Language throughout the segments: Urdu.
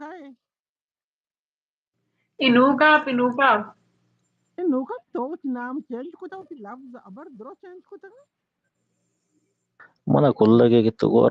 kai Inuka. nuka to naam change ko ta lafz abar dro change ko ta mana kollage gitu gor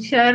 شهر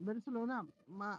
برسلونة ما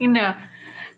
إن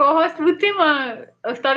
co-host بوتي ما استاد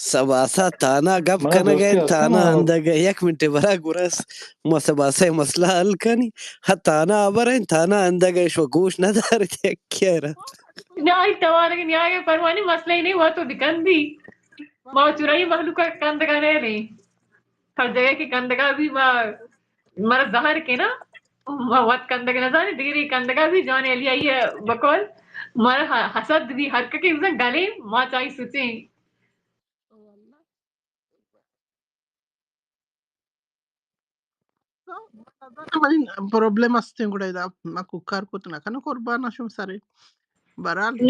سباسا تانا گپ mana کنه joste گین asta تانا ma اندگه یک منٹ برا گرس ما سباسا مسئله حل کنی ها تانا آبرین تانا اندگه شو گوش نداره تکیره نهاية توارق نهاية پروانی مسئلہ ہی نہیں ہوا تو بکندی ما چرائی مخلوق کا کندگا نہیں ہر جگہ کی کندگا بھی مرا ظاہر کے نا ما وات کندگا نظانی دیگری کندگا بھی جانے علی آئی ہے بکول مرا حسد بھی ہر ککی بزن گلے ما چاہی سوچیں problema asting కూడా ఇది నాకు కారుకుతున్నా కానీ కుర్బాన్ అషం సరే బరాల్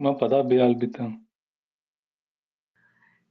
ma pada bial bita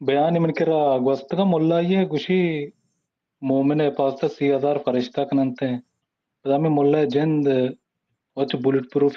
bayani minkira gwastga mullaye gushi mu'mine pasta 3000 farishta kanante adami mulla jind och bullet proof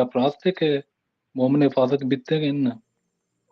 ga praste ke mu'mine hifazat bitte ke inna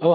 oh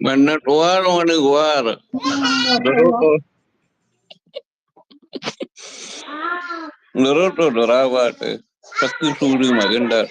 Mana keluar, mana keluar. Naruto dorawat. Sakti suri magendat.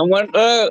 Amata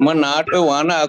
Nato wana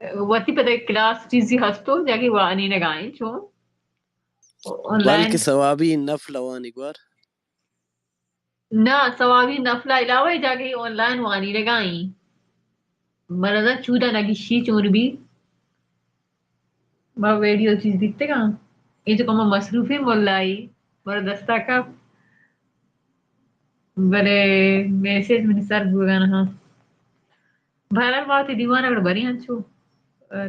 وقتی پتہ کلاس چیزی هستو جاگی وانی نگاین چون بلکہ آنلاین ثوابی نفل وانی گوار نہ ثوابی نفلہ علاوہ جاگی آنلائن وانی نگاین مرضا چودا نگی شی چون بھی با ویڈیو چیز دیکھتے گا یہ تو کما مصروفی مولائی بر دستا کا بلے میسیج منی سر بوگا نا بہرحال بہت دیوان اگر بری ہنچو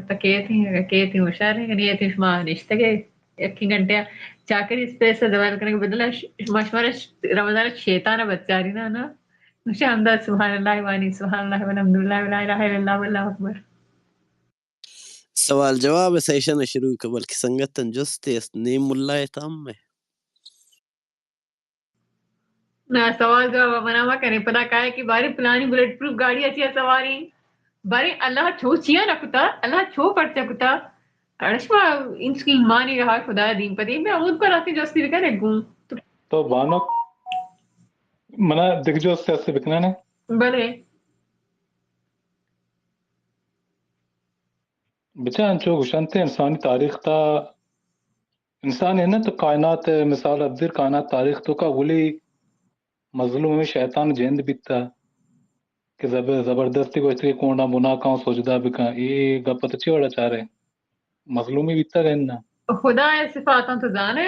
تکیتی ہوشار ہے کہ یہ تشما نشتگے یکی گھنٹے چاکر اس پیسہ دوال کرنے کے بدلہ مشورہ رمضان شیطان بچاری نا مجھے اندر سبحان اللہ وانی سبحان اللہ والحمدللہ ولا الہ الا اللہ واللہ اکبر سوال جواب سیشن شروع کا بلکہ سنگتن جستے اس نیم اللہ تام میں نہ سوال جواب مناما کریں پتا کہا کہ باری پلانی بلٹ پروف گاڑی اچھی ہے سواری باری اللہ چھو چیا نہ کتا اللہ چھو پڑتا کتا ارشما ان کی مانی رہا خدا دین پتی میں امود پر آتی جو استی کرے گوں تو بانو منا دیکھ جو سے بکنا نے بلے بچا انچو گشانتے انسانی تاریخ تا انسان ہے نا تو کائنات مثال ابدر کائنات تاریخ تو کا ولی مظلوم میں شیطان جند بیتا کہ زبردستی کو اس کے کونڈا بنا کاؤں سوچدا بکا یہ گپت اچھی وڑا چاہ رہے مظلومی بیتا گئے نا خدا ہے صفاتاں تو جانے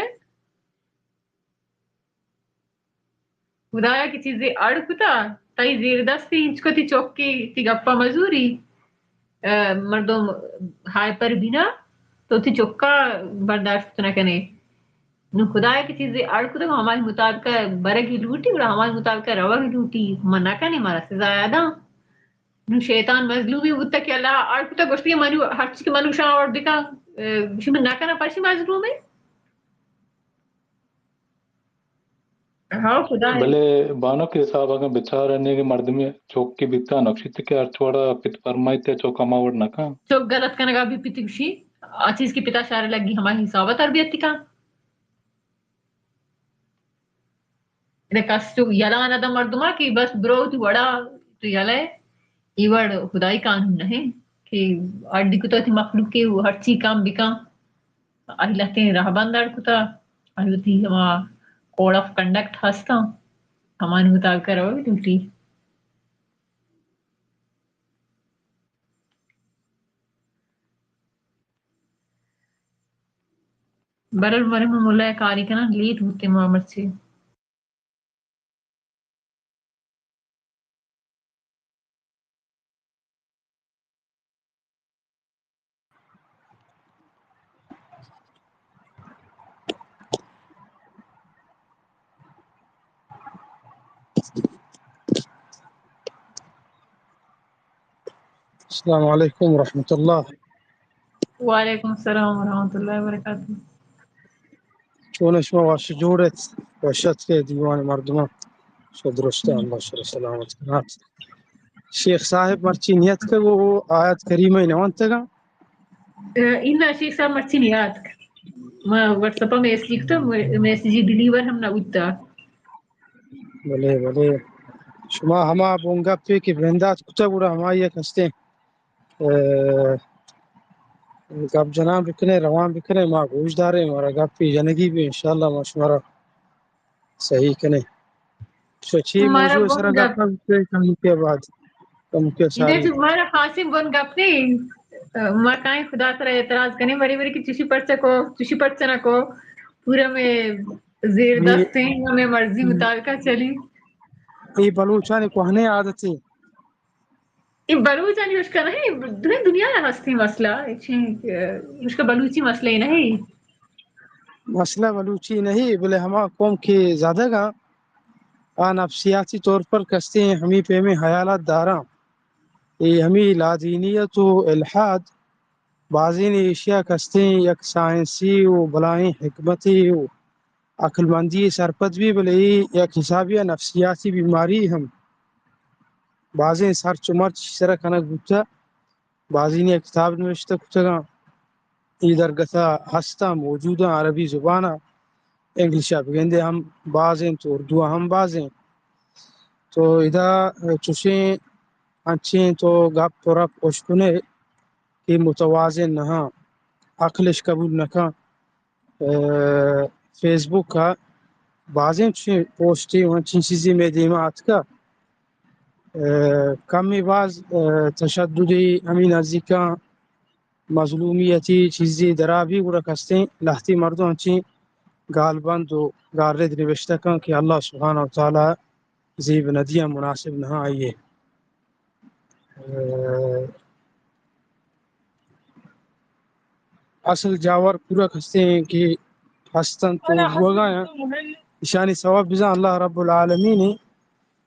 خدایا کی چیزیں اڑ کتا تائی زیر دستی انچ کو تی چوکی تی گپا مزوری مردم ہائپر بینا تو تی چوکا برداشت نہ کنے نو خدایا کی چیزیں اڑ کتا ہمارے مطابق برگی لوٹی اور ہمارے مطابق روا کی لوٹی منع کنے مارا سے زیادہ نو شیطان مظلومی ہوتا کہ اللہ اڑ کتا گوشتی منو ہر چیز کے منو شاہ اور دکا شمی نہ کنا پرشی مظلوم ہے ہاں خدا ہے بھلے بانو کے حساب اگر بچا رہنے کے مرد میں چوک کی بیتا نقشی کے ارچوڑا پت فرمائی تے چوکا ماوڑ نہ کا چوک غلط کنے گا بھی پیتی کشی چیز کی پتا شارع لگی ہماری حسابہ تربیت کا کس تو یلا نہ دا مردما کہ بس برو تو وڑا تو یلا ہے یہ وڑ خدائی قانون نہیں کہ اڈی کتا تھی مخلوق کے ہر چی کام بکا آئی لگتے ہیں راہ بند اڑ کتا آئی تھی ہما کوڈ آف کنڈکٹ ہستا ہمانی مطابق رہو بھی ڈیوٹی برل مرم ملہ کاری کنا لیٹ ہوتے محمد سے السلام عليكم ورحمة الله. وعلیکم السلام ورحمۃ اللہ وبرکاتہ. شلون اسمه واشجورت وشت في ديوان مردمان شو درسته الله شر سلامت شیخ صاحب مرچینیت کا وہ آیت کریمہ نوانتگا ان شیخ صاحب مرچینیات ما واٹس اپ میں اس لکھتا میسیجی ڈیلیور ہم نہ ہوتا بلے بلے شما ہما بونگا پہ کہ بندات کتا بڑا ہما یہ کستے گپ جناب بکنے روان بکنے ما گوش دارے مارا گپ پی جنگی بھی انشاءاللہ ما شمارا صحیح کنے سوچی ہمارا موضوع بن سرا گپ گپ کم کے بعد کم کے انہیں ساری تمہارا خاصم بن گپ نہیں ما کائیں خدا ترا اعتراض کرنے بڑی بڑی کی چشی پڑھ سکو چشی پڑھ سنا کو پورا میں زیر دست ہیں ہمیں مرضی مطابقہ چلی یہ بلوچانی کوہنے عادتی یہ بلوچانی اس کا نہیں دنیا میں ہستی مسئلہ اس کا بلوچی مسئلہ ہی نہیں مسئلہ بلوچی نہیں بلے ہما قوم کے زیادہ گا آن اب سیاسی طور پر کستے ہیں ہمیں پہ میں حیالات داراں یہ ہمیں لادینیت و الحاد بعضین اشیاء کستے ہیں یک سائنسی و بلائیں حکمتی و عقل مندی سرپت بھی بلے یک حسابیہ نفسیاتی بیماری ہم بعضین سر چمرچ سرہ کنک بوتا بعضین یک کتاب نوشتہ کتگا ادھر گتا ہستا موجودہ عربی زبانہ انگلیشہ بگندے ہم بعضیں تو اردو ہم بعضیں تو ادھا چوشیں انچیں تو گپ رپ اشکنے یہ متوازن نہ عقلش قبول نہ فیس بک کا بعضیں پوسٹیں وچین چیزیں میں دیمات کا کمی بعض تشددی امین ازیکا مظلومیتی چیزی درابی گڑا کستیں لہتی مردوں چین غالباً تو گارد نوشتہ کن کہ اللہ سبحانہ وتعالی زیب ندیہ مناسب نہ آئیے اصل جاور پورا کھستے ہیں کہ ہستن تو وگایا اشانی ثواب بزا اللہ رب العالمین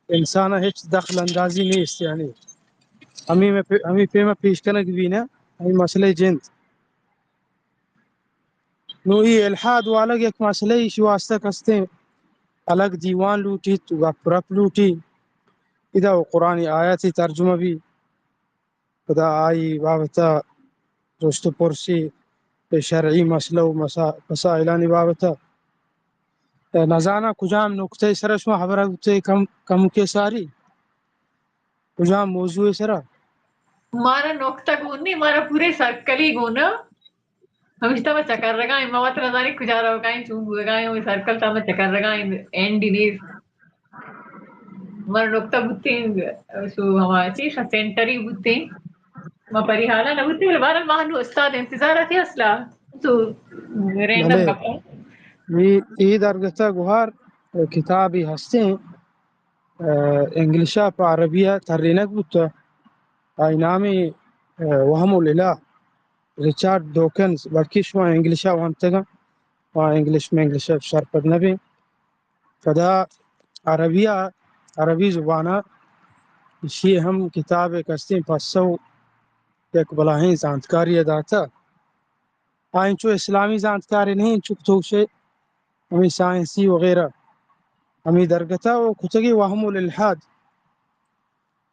انسان ہیچ دخل اندازی نہیں اس یعنی ہمیں پیما پیش کنک بھی نا ہمیں مسئلہ جنت نو یہ الحاد والگ ایک مسئلہ ایشی واسطہ کستے ہیں الگ دیوان لوٹی تو گپ لوٹی ادا وہ قرآن آیاتی ترجمہ بھی خدا آئی بابتا دوست پرسی شرعی مسئلہ و مسائلانی بابتا نزانا کجام نکتے سرش میں خبر ہوتے کم کے ساری کجام موضوع سرا ہمارا نقطہ گون نہیں ہمارا پورے سرکل ہی گونا ہمیشہ میں چکر رگائیں موت رضانی کجارا ہوگائیں چون ہوگائیں وہ سرکل تا میں چکر رگائیں اینڈ نیز ہمارا نقطہ بوتیں سو ہمارا چیز سینٹری بوتیں ما پری حالا نہ بوتیں بارا ماہنو استاد انتظارہ تھی اصلا تو رینڈم بھلے کپا یہ درگتہ گوھار کتابی ہستے ہیں انگلشہ پا عربیہ ترینک بوتا آئی نامی وہم الالہ ریچارڈ ڈوکنز بلکہ شما انگلشہ وانتگا انگلش میں انگلشہ شرپت نبی فدا عربی زبانہ اسی ہم کتاب کستے پسو ایک بلاہیں زانتکاری اداتا آئین چو اسلامی زانتکاری نہیں چک توشے ہمیں سائنسی وغیرہ ہمیں درگتا و کتگی وہم الالحاد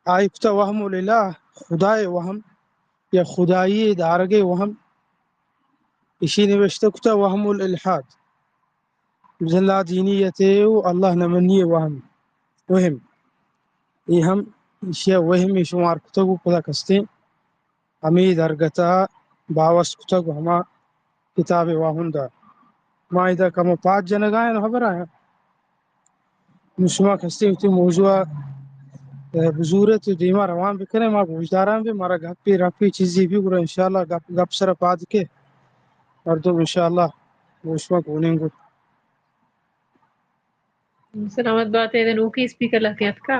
آئی کتا وہم الالہ خدای وہم یا خدایی دارگے وہم اسی نوشتہ کتا وہم الالحاد لا دینیت و اللہ نمنی وہم یہ ہم اشیاء وہم شمار کتگو پدا کستے ہمیں درگتا باوست کتگو ہما کتاب واہم دا ما ادھا کم 5 جنگائیں خبر آیا نشما کستے ہوتی موضوع بزورت دیما روان بکنے ما گوشداران بھی مارا گپی رپی چیزی بھی گرا انشاءاللہ گپ سر پاد کے مردم انشاءاللہ گوشما کونیں گو سلامت بات ہے دن اوکی اسپیکر لکیت کا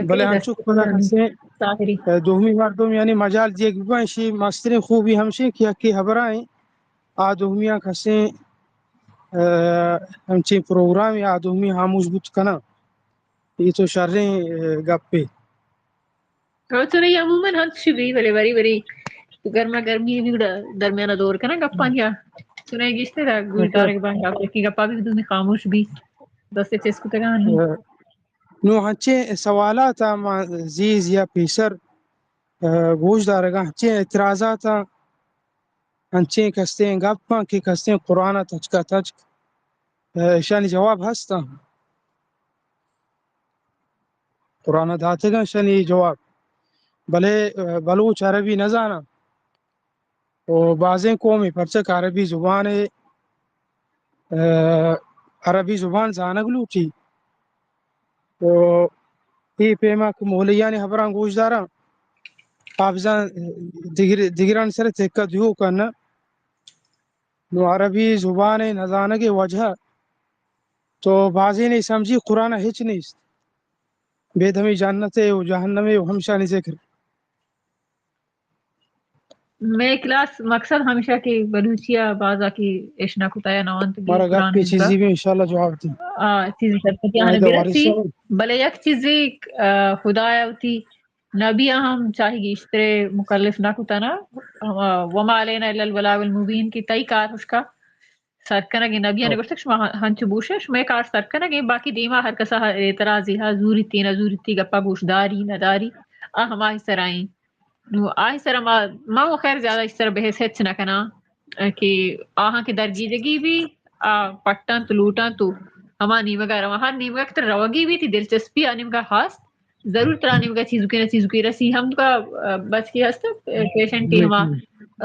بلے کہ ہنچوک پدا کستے طاہری دومی مردم یعنی مجال دیگ بانشی مسترین خوبی ہمشی کیا کی خبرائیں دومیاں کسیں ہمچین پروگرام یا دومی ہاموش بوت کنا یہ تو شریں گپے اور تو نہیں عموماً ہنس شبی بلے بری بری گرما گرمی بھی درمیانہ دور کا نا گپا کیا سنائے گیشتے تھا گوش دارے کے بان گپے کی گپا بھی تمہیں خاموش بھی دس سے چیز کو تگانی نو ہنچے سوالات زیز یا پیسر گوش دارگا ہنچے اعتراضات ہنچے کستے ہیں گپا کی کستے ہیں قرآن تچکا تچک شانی جواب ہستا قرآن دھاتگا شانی جواب بلے بلوچ عربی نزانا و بعضیں قومی پرچک عربی زبان عربی زبان زانگلو کی و ای پیما که مولیانی خبران گوش دارم حافظان دیگران سر تکا دیو کرنا نو عربی زبان نزانگ وجہ تو بعضی نہیں سمجھی قرآن ہچ نہیں بید ہمیں جنت و جہنم و ہمشانی ذکر میں کلاس مقصد ہمیشہ کی بلوچیا بازا کی اشنا کتایا نوانت کی مارا گپ قرآن پہ کا چیزی بھی انشاءاللہ جواب دی چیزی سرپتی آنے برسی بلے یک چیزی خدایا ہوتی نبی ہم چاہی گی اشترے مکلف نہ کتانا وما علینا الا البلاغ المبین کی تئی کار اس کا سرکنگی نبی نے گوشت شما ہنچ بوشے شما کار سرکنگی باقی دیما ہر کسا اعتراضی ہا زوری تی گپا گوشداری نداری ہماہی سرائیں نو آہی سر ما وہ خیر زیادہ اس طرح بحث ہچ نہ کنا کہ آہاں کی درگیدگی بھی پٹان تو لوٹان تو ہما نیمگا رہا ہر نیمگا کتر روگی بھی تھی دلچسپی آنیم کا خاص ضرور ترانی کا چیزوں کی رسی ہم کا بچ کی ہستا پیشنٹ کی ہما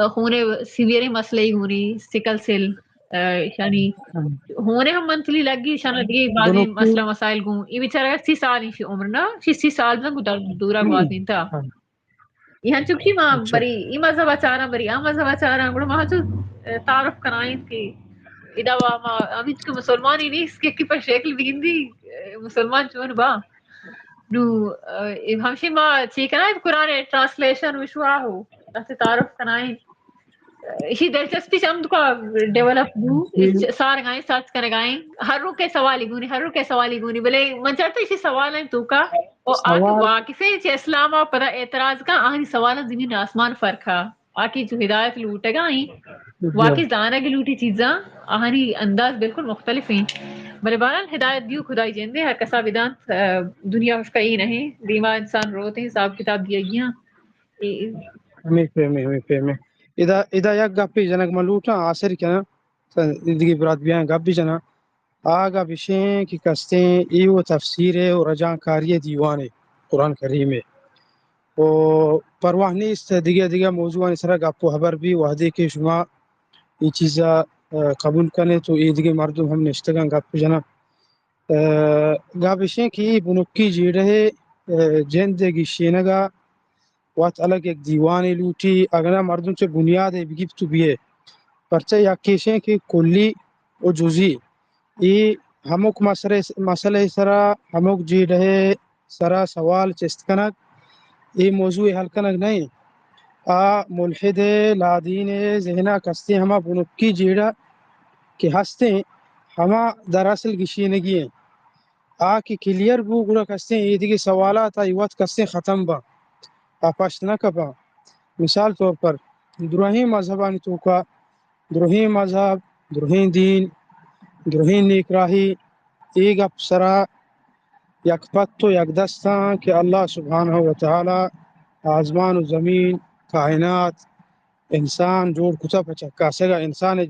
ہونے سیویئر مسئلہ ہی ہونی سکل سیل یعنی ہونے ہم منتلی لگی شانا دیگه بعضی مسئلہ مسائل گون یہ بیچارہ 30 سال ہی عمر نا 30 سال میں دورا گوات نہیں تھا یہاں چکی ماں بری ای مذہب اچارا بری آ مذہب اچارا بڑا ماں جو تعارف کرائیں کہ ادا ما ابھی تو مسلمان ہی نہیں اس کے پر شکل بیندی مسلمان چون با نو ہمشی ماں ٹھیک ہے نا قرآن ٹرانسلیشن وشوا ہو سے تعارف کرائیں اسی دلچسپی سے ہم کا ڈیولپ ہوں سارے گائیں ساتھ کرے گائیں ہر رو کے سوالی گونی بلے من چاہتا اسی سوال ہیں تو کا اور آکے واقفے چے اسلام پر اعتراض کا آہنی سوالا زمین آسمان فرقا آکی جو ہدایت لوٹے گا واقعی دانا کی لوٹی چیزاں آہنی انداز بالکل مختلف ہیں بلے بہرحال ہدایت دیو خدائی جندے ہر کسا بدان دنیا اس کا ہی نہیں دیما انسان روتے ہیں حساب کتاب دیا گیا ہمیں فهمه اذا یک گپی جنک ملوٹا آسر کنا دیگه برات بیان گپی جنا آگا بشیں کہ کستیں ایو تفسیر ہے اور رجان کاری دیوان قرآن کریم ہے و پرواہ نیست دیگه موضوع سرا گپو خبر بھی وحدے کے شما یہ چیزا قبول کرنے تو یہ دیگه مردم ہم نشتگان گپ جنا گا بشیں کہ بنکی جی رہے جندگی شینگا وات الگ ایک دیوان لوٹی اگنا مردم سے بنیاد ہے بگیب تو بھی ہے پرچہ یا کیشیں کہ کلی و جزی یہ ہمک مسئلہ سرا ہمک جی رہے سرا سوال چست کنک یہ موضوع حل کنک نہیں ملحد لادین ذہنہ کستے ہما بنکی جیڑا کہ ہستے ہما دراصل گشینگی ہیں کی کلیئر بو گڑا کستے یہ دیگه سوالات آئی وقت کستے ختم با آپاشت نہ کبا مثال طور پر دروہی مذہبانی تو کا دروہی مذہب دروہی دین دروہی نیکراہی ایک اپسرا یک پتو یک دستان کہ اللہ سبحانہ وتعالی آسمان و زمین کائنات انسان جوڑ کتا پچکا سگا انسان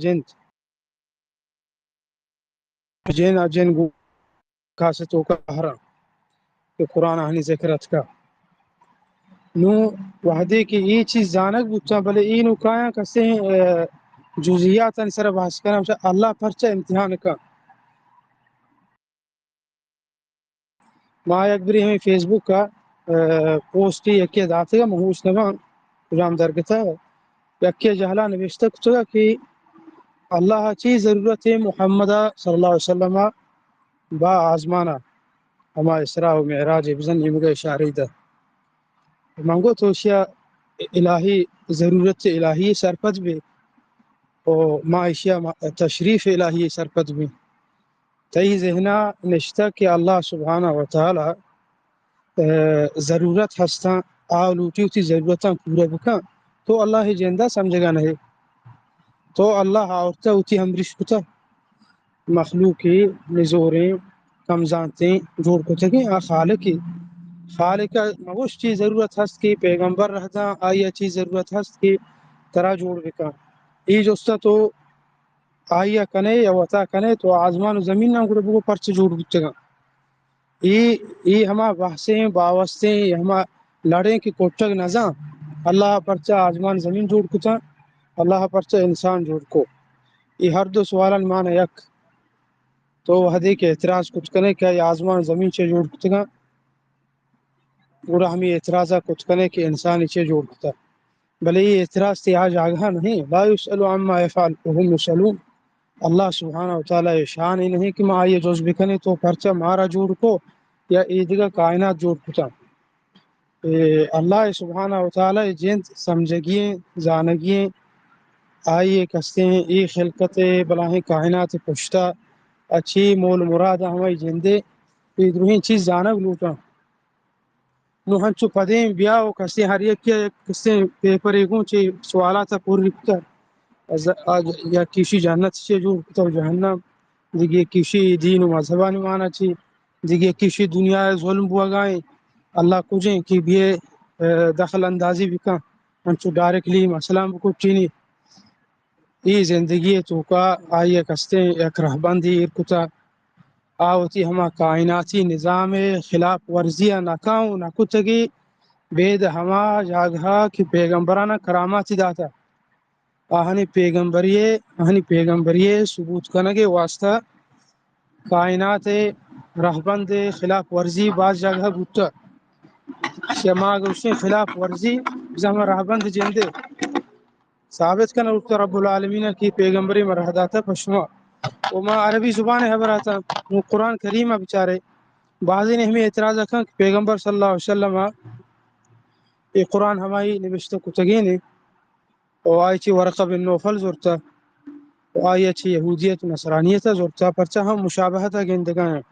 جن گو کاستو کا حرام کہ قرآن آنی ذکرت کا نو وحدے کی یہ چیز جانک بچا بلے ای نو کایا کسے جزیات سر بحث کرنا اللہ پرچہ امتحان کا ما یک بری ہمیں فیس بک کا پوسٹ یکی داتے گا محوش نبان جام درگتا ہے یکی جہلا نوشتک تو کہ اللہ چیز ضرورت ہے محمد صلی اللہ علیہ وسلم با آزمانا ہما اسراء و معراج بزن امگا اشاری دا مانگو تو اشیاء الہی ضرورت الہی سرپت بھی اور ما اشیاء تشریف الہی سرپت بھی تئی ذہنہ نشتہ کہ اللہ سبحانہ وتعالی ضرورت ہستا آلوٹی ہوتی ضرورتاں پورا بکا تو اللہ جندہ سمجھے گا نہیں تو اللہ آورتا ہوتی ہم رشکتا مخلوقی نزوریں کمزانتیں جوڑ کو تکیں خالق مگوش چیز ضرورت ہست کی پیغمبر رہتا آئی چیز ضرورت ہست کی ترا جوڑ بکا ای جوستا تو آئیا کنے یا وطا کنے تو آزمان و زمین نہ گڑے بگو پرچ جوڑ بچے گا ای ہما بحثیں باوستیں ہما لڑیں کی کوٹک نظاں اللہ پرچہ آزمان زمین جوڑ کتا اللہ پرچہ انسان جوڑ کو یہ ہر دو سوالان مانا یک تو حدی کے اعتراض کچھ کنے کہ آزمان زمین سے جوڑ کتا گا گوڑا ہمیں اعتراضہ کچھ کنے کہ انسان سے جوڑ کتا بلے یہ اعتراض تی آج آگاہ نہیں لا یسألو عما یفعل وهم یسألون اللہ سبحانہ وتعالی شان ہی نہیں کہ ما یہ جوز بکنے تو پرچہ مارا جوڑ کو یا ایدگا کائنات جوڑ کتا اللہ سبحانہ وتعالی جنت سمجھگیں زانگیں آئیے کستے ہیں ای خلقت بلاہیں کائنات پشتا اچھی مول مراد ہمیں جندے ادروہیں چیز زانگ لوٹا نو ہنچو پدیں بیاو کستے ہر یک کستے پیپر ایگوں چی سوالات پور لکھتا یا کسی جہنت سے جو کتا جہنم دیگه کسی دین و مذہبانی مانا چی دیگه کسی دنیا ظلم بوگائیں اللہ کجیں کہ بھی دخل اندازی بکا ہنچو ڈائریکٹلی مسئلہ بکو چینی ای زندگی تو کا آئیے کستے ایک رہبندی ارکتا آوتی ہما کائناتی نظام خلاف ورزیہ نکاؤں نکتگی بید ہما جاگہا کہ پیغمبرانہ کراماتی داتا آہنی پیغمبریے ثبوت کنگے واسطہ کائنات رہبند خلاف ورزی بعض جگہ بوتا شما گوشیں خلاف ورزی زما رہبند جندے ثابت کنا رکتا رب العالمین کی پیغمبری مرحداتا پشما وما عربی زبان ہے براتا قرآن کریم بچارے بعضی نے ہمیں اعتراض رکھا کہ پیغمبر صلی اللہ علیہ وسلم یہ قرآن ہمائی نوشتہ کتگینے و آئی ورقہ بن نوفل زورتا و آئی یہودیت نصرانیت زورتا پرچہ ہم مشابہتا گندگاں ہیں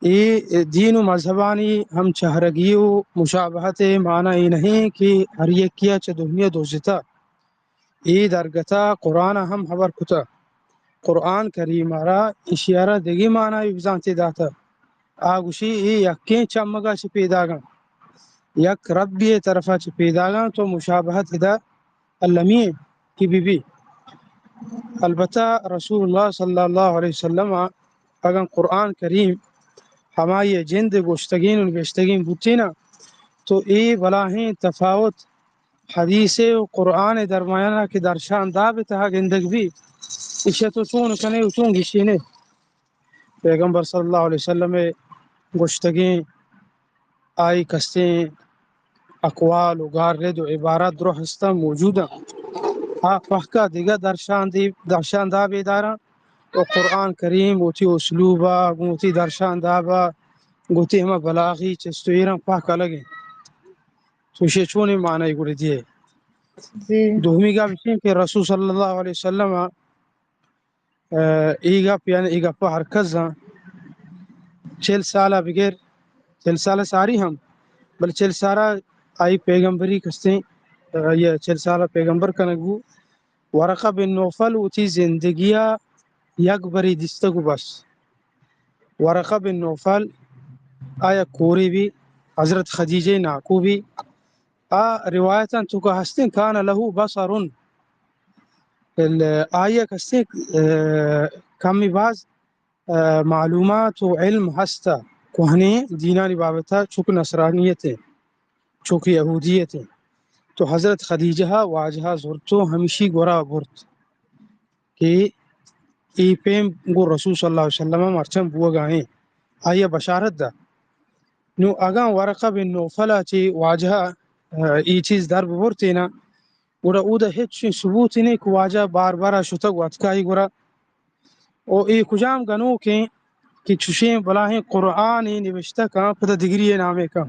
یہ دین و مذہبانی ہم چہرگیو مشابہت معنی ہی نہیں کہ ہر یک کیا چھ دنیا دوزتا ای درگتا قرآن ہم حبر کتا قرآن کریم را اشیارہ دگی معنی بزانتی داتا آگوشی ای یکین چمگا چھ پیداگا یک ربی طرفا چھ پیداگا تو مشابہت دا اللمی کی بی البتہ رسول اللہ صلی اللہ علیہ وسلم اگر قرآن کریم ہمائی جند گوشتگین و بیشتگین بوتینا تو ای بلاہیں تفاوت حدیث و قرآن درمیانہ کی درشان دا بتہا گندگ بھی اشیتو چون کنے چون گشینے پیغمبر صلی اللہ علیہ وسلم گوشتگین آئی کستیں اقوال و گارد و عبارات درو ہستا موجودا فحکا دیگا درشان دا بیدارا و قرآن کریم گوتی اسلوبا گوتی درشان دابا گوتی ہما بلاغی چستو ایران پاکا لگیں تو اسے چونے معنی گوڑی دیئے دومی گا بشین کہ رسول صلی اللہ علیہ وسلم ایگا پا حرکت زن 40 سالہ بغیر 40 سالہ ساری ہم بل 40 سالہ آئی پیغمبری کستیں یہ 40 سالہ پیغمبر کنگو ورقہ بن نوفل اوتی زندگیہ یک بری دستگو بس ورقہ بن نوفل آیا کوری بھی حضرت خدیجہ ناکو بھی روایتاً تو کہ ہستیں کان لہو بصرن آیا کستیں کمی بعض معلومات و علم ہستا کوہنے دینانی بابتا چک نصرانیت ہے چک یہودیت ہے تو حضرت خدیجہ واجہہ زورتو ہمیشی گورا برت کہ ای پیم گو رسول صلی اللہ علیہ وسلم مرچم بوا گائیں آیا بشارت دا نو اگاں ورقہ بن نوفلہ چی واجہہ ای چیز در بورتینا گورا او دا ہیچ ثبوت نہیں کہ واجہ بار بارا شتگ واتکائی گورا او ای کجام گنو کہ چشیں بلاہیں قرآن نوشتہ کام پتہ دگری نامے کام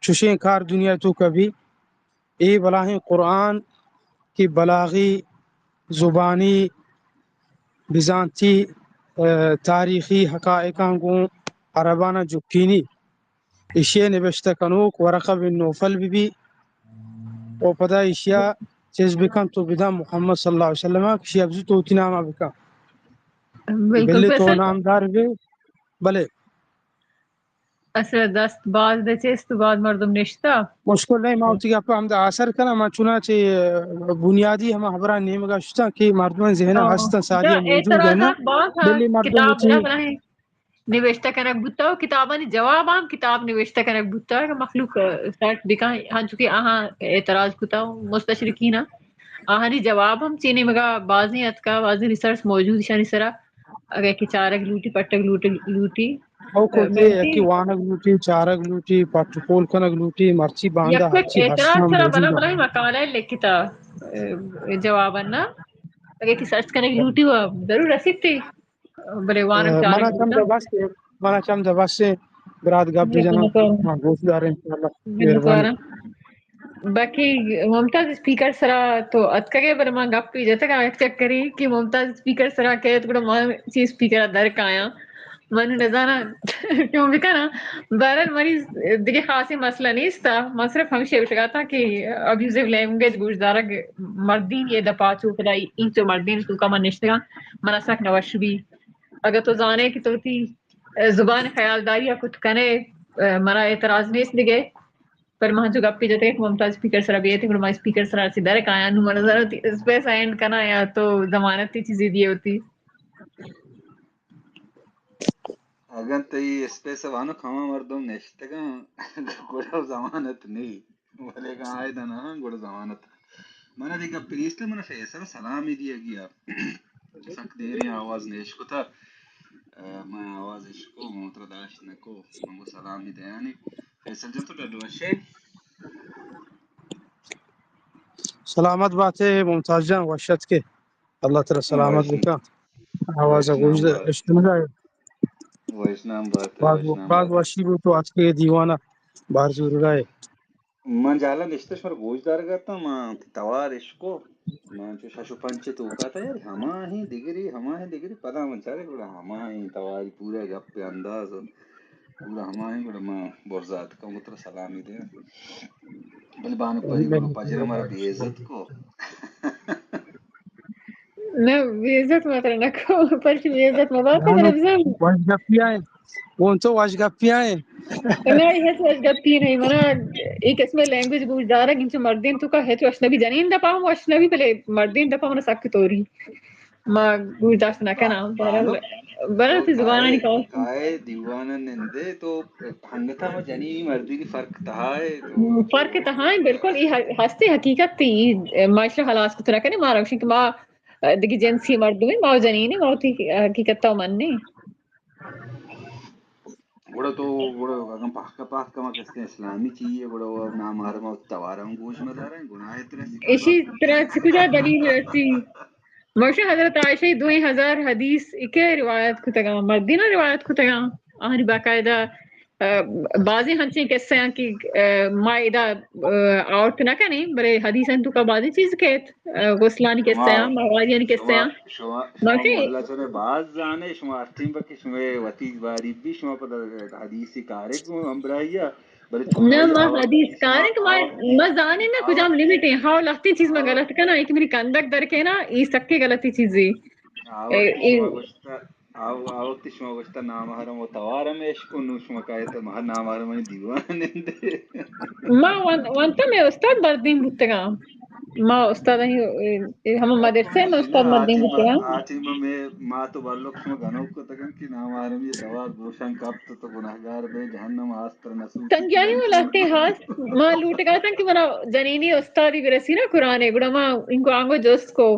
چشیں کار دنیا تو کبھی ای بلاہیں قرآن کی بلاغی زبانی بزانتی تاریخی حقائقاں کو عربانہ جکینی اشیاء نوشتہ کنوک ورقہ بن نوفل بھی او پدا اشیاء چیز بکن تو بدا محمد صلی اللہ علیہ وسلم کشی افزو تو تی نامہ بکن بالکل بلے تو نامدار بھی بلے اصل دست باز دے چیز تو بعد مردم نشتا مشکل نہیں ماوتی کا پا ہم دا اثر کنا ما چنانچہ بنیادی ہم حبرہ نیمگا شتا کہ مردمان ذہنہ ہستا ساریہ موجود ہے نا اعتراضات بہت بلی مردم کتاب ہوتی بنا بنائیں نوشتہ کنک بوتا کتابانی جواب ہم کتاب نوشتہ کنک بوتا مخلوق سیٹ دکھا ہاں چونکہ آہاں اعتراض کتا مستشرقین آہانی جواب ہم چینے مگا بازی اتکا بازی ریسرچ موجود شانی سرا اگر کی چارک لوٹی پٹک لوٹی او کوتے کہ وانگ لوٹی چارگ لوٹی پٹکول کنگ لوٹی مرچی باندھا یک ہرچی ہرچی اعتراض ہم سرا بلا موجود بلا ہیں مقالہ لکھتا جوابا نا اگر کی سرچ کنک لوٹی ہوا ضرور رسیب تھی بلے وانم منا چارک چم دا بس سے براد گپ جنا گوشت دار انشاءاللہ مہربانی باقی ممتاز اسپیکر سرا تو اتکگے بر ما گپ پی جاتا کہ چیک کری کہ ممتاز اسپیکر سرا کہ تو ما چیز اسپیکر در کایا من نزانا کیوں بھی کنا بہرحال مریض دیکھے خاصی مسئلہ نہیں تھا میں صرف ہمیشہ بٹھگا تھا کہ ابیوزیو لینگویج گوشدارا مردین یہ دپا چو پدائی این تو مردین تو کا من نشتگا مناسک نوش بھی اگر تو زانے کہ تو تی زبان خیالداری یا کچھ کنے مرا اعتراض نہیں اس دیگے پر ماں جو گپی جاتے ہیں ممتاز اسپیکر سرا بھی ہے تھی ماں اسپیکر سرا سی ڈائریکٹ آیا نو منظر ہوتی اس پہ سینڈ کرنا یا تو ضمانت کی چیزیں دی ہوتی اگر تی اسپیس وانو کھاما مردم نشتگا گوڑا ضمانت نہیں بولے گا آئے دنا گوڑا ضمانت منا دیکھا پریسٹ منا فیصل سلامی دیا گیا سک دیری آواز نیش کو تھا میں آواز اشکو موتر داشت نکو منگو سلامی دیانی فیصل جان تو ڈڈو اچھے سلامت بات ہے ممتاز جان وحشت کے اللہ تعالی سلامت بکا آواز گوش ویشنام بات اشتنگا ہے ویشنام بات ہے ویشنام بعض بات وحشی بھی تو آج کے دیوانہ بار ضرور ہے من جالا نشتش مر گوش دار گتا من توار اشکو من چو ششو پنچے تو کہتا یار ہما ہی دیگری پدا من چارے گوڑا ہما ہی تواری پورا گپ پہ انداز گوڑا ہما ہی گوڑا من برزاد کا مطلب سلامی دیا بل بانو پری گوڑا پجرے مرا بے عزت کو نه بیزت مطرح نکو پرچی بیزت مباقی من بزن واشگپیاں ہیں وہ تو واشگپیاں ہیں نه هیچ وقت گپی نہیں منا ایک اسم لینگویج گوش دارا گنچ مردین تو کا هیچ اشنبی جنین دا پاهم اشنبی پلے مردین دا پاهم ساکت توری ما گوش داشت نکنم بانو برای تی زبانه کائے نی کافی کائے دیوانا نندے تو ہنگتا ما جنی مردی کی فرق تہائے تو فرق تہائیں بالکل یہ ہستی حقیقت تی معاشرہ حلاس کو ترکنے مارا وشن کہ ما دیگی جنسی مردمی ما جنینی ما تی حقیقت تا مننی گوڑا تو گوڑا اگر پاک کما کستے اسلامی چیئے گوڑا وہ نام آرما توارم گوش مدارا ہیں گناہ ترسی کبا اسی طرح سے کجا دلیل رسی مرشد حضرت عائشہ 2000 حدیث اکے روایت کو تگا مردینہ روایت کو تگا آہنی باقاعدہ بعضی ہنچیں قصے ہیں کہ مائدہ عورت نہ کہیں بلے حدیثاً تو کا بعضی چیز کہت غسلانی قصے ہیں مواریانی قصے ہیں شما مرشد محلہ چنے باز زانے شما ارتیم بکی شما وطیق باری بھی شما پتا حدیثی کارے کو امبرائیا بلے نہ چونائی ما آوا حدیث شما کارن کہ ما زانے نا کجام لمٹ ہیں ہاں لختی چیز میں غلط کرنا ایک میری کندک در کے نا یہ سکے غلطی چیزیں آوکتی شما گوشتا آوکتی شما گوشتا نام حرم و توارم عشق نو شما کہتا مہر نام حرم دیوان نندے ما وانتا میں استاد مردین بودتگا ما استاد ہم مدرسے میں استاد مردین بودتگا آتیما میں ما تو برلوک شما گنو کو تکن کی نام حرم یہ توار گوشن کب تو گناہگار بے جہنم آستر نسوچی تنگیانی میں لگتے ہاس ما لوٹ گا تھا کہ منا جنینی استادی برسی نا قرآن گڑا ما ان کو آنگو جوست کو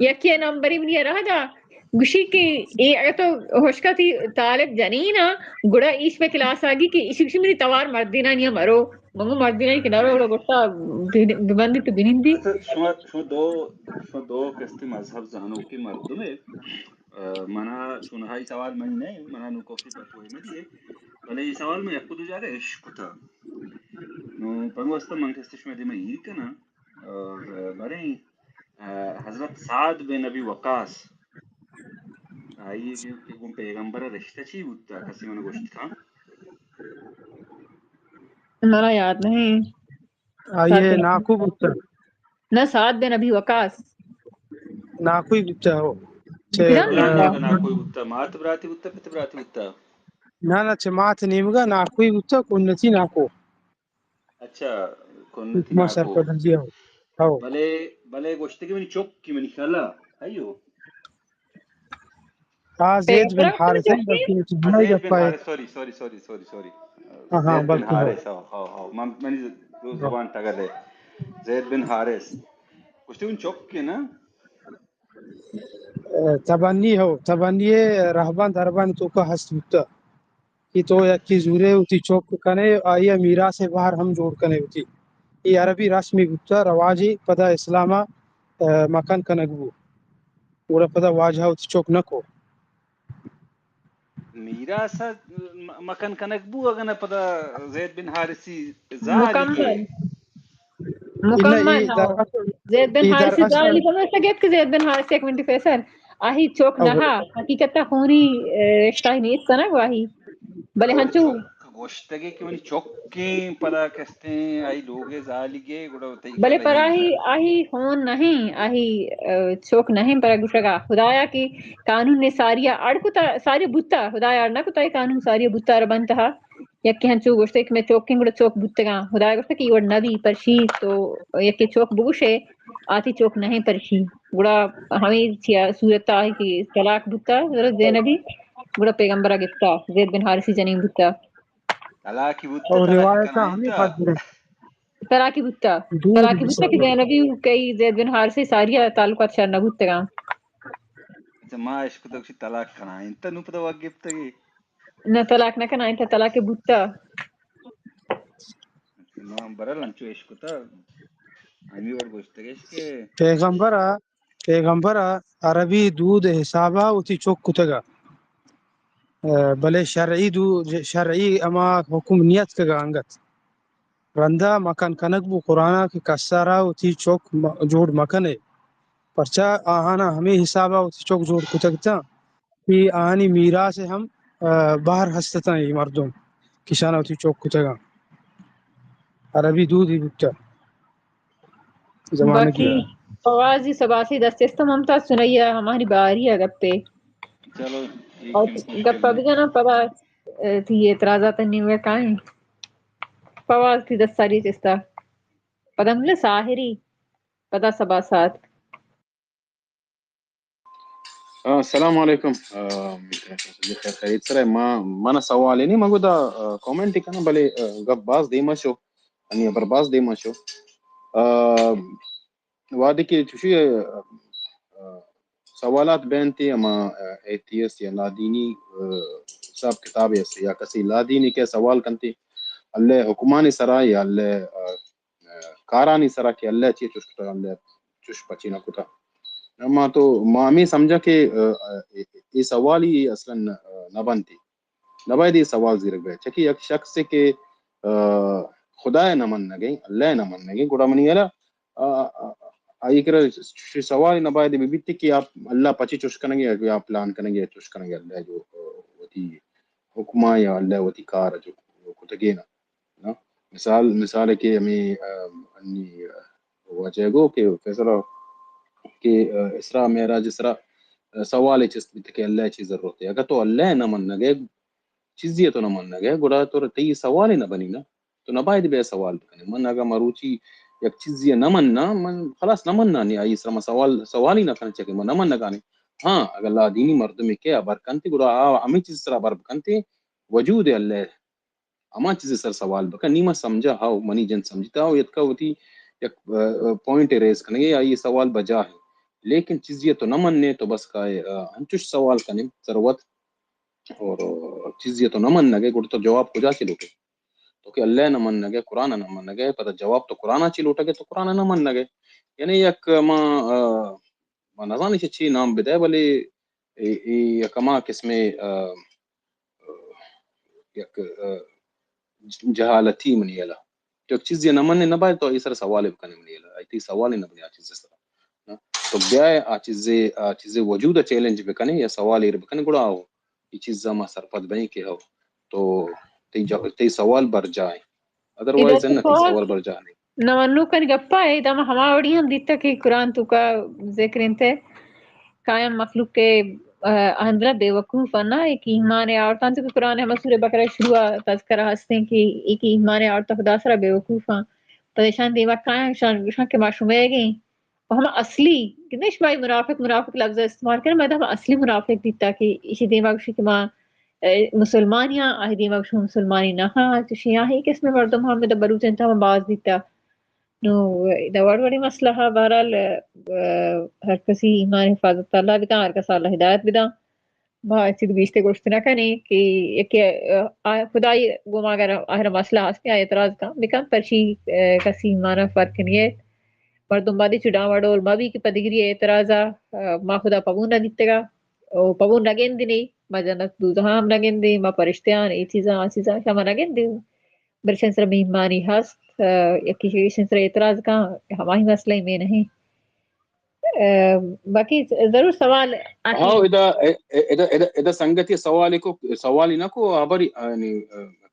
یکی نمبری منی رہا جا گوشی کی اگر تو ہوشکا تھی طالب جنینا گڑا ایش میں کلاس آگی کہ اسی کسی میری توار مردینہ نہیں مرو منگو مردینہ نہیں کنارو گڑا گوشتا ببندی تو بنندی شما دو کستی مذہب زانو کی مردمے منا چونہائی سوال منی نہیں منا نو کوفی پتوئی مدیے بلے یہ سوال میں یکو دو جارے عشق تھا نو پنگو استا من کستی شما دیما یہ کنا اور بریں حضرت سعد بن نبی وقاص آئیے کہ کون پیغمبر رشتہ چی بودتا کسی منو گوشت تھا منا یاد نہیں یہ ناکو بچہ نہ سعد بن ابی وقاص ناکوی بچہ ہو کدام یاد نہ کوئی بودتا مات براتی بودتا پت براتی بودتا نانا چمات نیمگا ناکوی بچہ کنتی ناکو اچھا کنتی ما ناکو سرپدنجی ہو بلے گوشت کی منی چوک کی منی خلا ایو زید بن پیغمبرہ کو حارث ہیں چوکی بلکہ چہنائی زید بن گپا ہے حارث سوری ہاں زید بن بلکہ ہو حارث ہاں منی زبان تگلے زید بن حارث گوشت کی چوک کی نا تبنی ہو تبنی رہبان دربان تو کا ہست بکتا کہ تو یکی زورے ہوتی چوک کنے آئی میرا سے باہر ہم جوڑ کنے ہوتی یہ عربی رسمی بکتا رواجی پدا اسلامہ مکان کنگبو اوڑا پدا واجہ ہوتی چوک نکو میرا سا مکان کنک بو اگنا پدا زید بن حارثی زالی گے مکمل ہاں زید بن حارث زالی کو میں سگیت کہ زید بن حارث ایک منٹ فیصل آہی چوک نہا حقیقتا خونی رشتہ ہی نیست نا گواہی بلے ہنچو گوشتگی کی منی چوک کی پدا کستے آئی لوگے زالی گے گوڑا بلے پر آہی خون نہیں آہی چوک نہیں پر گوشگا خدایا کی قانون نے ساری بوتا خدایا اڑنا کو تائی قانون ساری بوتا ربنتہا یکی ہنچو گوشتے کہ میں چوک گوڑا چوک بوتگا خدایا گوشتے کہ یہ نبی پرشی تو یکی چوک بوشے آتی چوک نہیں پرشی گوڑا ہمیں صورت آئی کہ طلاق بوتا ضرورت دے نبی gura peygambara gitta Zaid bin Harisi jani butta talaki butta اور talaki روایت kana ہمیں inta فضل talaki butta دود ki Zainabi kai Zaid bin Harisi sariya talukat sharna butta ga ma ishku takshi talak kana inta nu pada wagiptagi na talak na kana inta talaki butta ma baralanchu ishku ta ami war goshtagesh ke پیغمبر عربی دود حسابا اتی چوک کتگا بلے شرعی اما حکم نیت کگا انگت رندا مکان کنک بو قرآن کی کسارا اتی چوک جوڑ مکنے پرچا آہانا ہمیں حسابا اتی چوک جوڑ کتگتا کہ آہانی میرا سے ہم باہر ہستتا ہے مردم کشانا اتی چوک کتگا عربی دود ہی بکتا زمانہ کی باقی فوازی سباسی دستست ممتاز سنیا ہماری باری ہے گپے chalo اور ek mushkil گپا بھی nahi جانا پتا تھی اعتراضات نہیں ہوئے کائیں فواز تھی 10 ساری چستا پتا ملے ساحری پتا سباسات السلام علیکم خیریت سره ما سوال نه مګو دا کامنټ کنه بلې غب باز دیما شو اني بر باز دیما شو وادي کې شو سوالات بنتي اما ایتیس یا لادینی حساب کتاب یا کسی لادینی کے سوال کنتی الله حکمانی سرا یا الله کارانی سرا کې الله چې چشت الله چش پچینا کوتا اما تو مامی سمجھا کہ یہ سوال ہی اصلا نہ بنتی نہ باید یہ سوال زیرک گئے چکی ایک شخص سے کہ خدا نہ من گئی اللہ نہ من گئی گوڑا منی ہے آئی کر سوال نہ باید بیتی کہ آپ اللہ پچی چوش کریں گے یا آپ پلان کریں گے چوش کریں گے اللہ جو ہوتی حکمہ یا اللہ ہوتی کار جو کتگی نا مثال ہے کہ ہمیں وجہ گو کہ فیصلہ کہ اسرا معراج اسرا سوال چیز کہ اللہ چیز ضرورت ہے اگر تو اللہ نہ من گئے چیز یہ تو نہ من گئے گڑا تو تی سوال ہی نہ بنی نا تو نہ باید بے سوال کرنے من اگر مروچی یک چیز یہ نہ مننا من خلاص نہ مننا نہیں آئی اسرا سوال ہی نہ کرنے چاہیے من نہ من گانے ہاں اگر لا دینی مردم کے برکنتے گڑا ہمیں چیز سرا برکنتے وجود ہے اللہ اما چیز سر سوال بکا نیمہ سمجھا ہاؤ منی جن سمجھتا ہو یہ کا ہوتی ایک پوائنٹ ریز کرنے یہ سوال بجا ہے لیکن چیز یہ تو نہ مننے تو بس کا ہنچوش سوال کرنے ضرورت اور چیز یہ تو نہ من گئے گڑ تو جواب کجا چی لوٹے تو کہ اللہ نہ من گئے قرآن نہ من گئے پتہ جواب تو قرآن چی لوٹا گئے تو قرآن نہ من گئے یعنی یک ما نظانی چی نام بدائے بلے یک ما قسم یک جہالتی منیلا تو ایک چیز یہ نہ مننے نہ باید تو اس طرح سوال بکنے منیلا ایتی سوال ہی نہ بنیا چیز اس طرح تو بیائے چیزیں وجود چیلنج بکنے یا سوال ایر بکنے گڑا ہو یہ چیز ما سرپت بنی کے ہو تو تی سوال بر جائے ادروائز ہے نا تی سوال بر جائے نوانو کن گپا ہے دم ہما وڑی ہم دیتا کہ قرآن تو کا ذکر انتے قائم مخلوق کے اندرہ بے وقوف نا ایک ایمان عورتان تو قرآن ہم سورہ بقرہ شروع تذکرہ ہستے ہیں کہ ایک ایمان عورتہ خدا سرہ بے وقوف ہاں پریشان دیوا قائم شان کے معشومے گئیں ہم اصلی کتنے شمائی منافق لفظ استعمال کریں میں ہم اصلی منافق دیتا کہ اسی دیما کشی کہ ماں مسلمانیاں آہی دیما کشی مسلمانی نہ ہاں تو شیعہ ہی کس میں مردم ہم میں بروچ انتا ہم باز دیتا نو دا وڑی مسئلہ ہے بہرحال ہر کسی ایمان حفاظت اللہ بدا ہر کسا اللہ ہدایت بدا بہت چیز بیشتے گوشت نہ کریں کہ خدای گما اگر آہر مسئلہ ہستے آئے اعتراض کا بکن پرچی کسی ایمان فرق نہیں ہے مردم بادی چڑا وڑو اور مابی کی پدگری اعتراضا ما خدا پبون نہ دیتے گا او پبون نگین دی نہیں ما جنت دوزہاں ہم نگین دی ما پرشتیاں ای چیزاں شما نگین دی برشن سر مہمانی ہست یکی شن سر اعتراض کا ہماری مسئلہ میں نہیں باقی ضرور سوال ہاں ادا سنگتی سوالی نہ کو ابری یعنی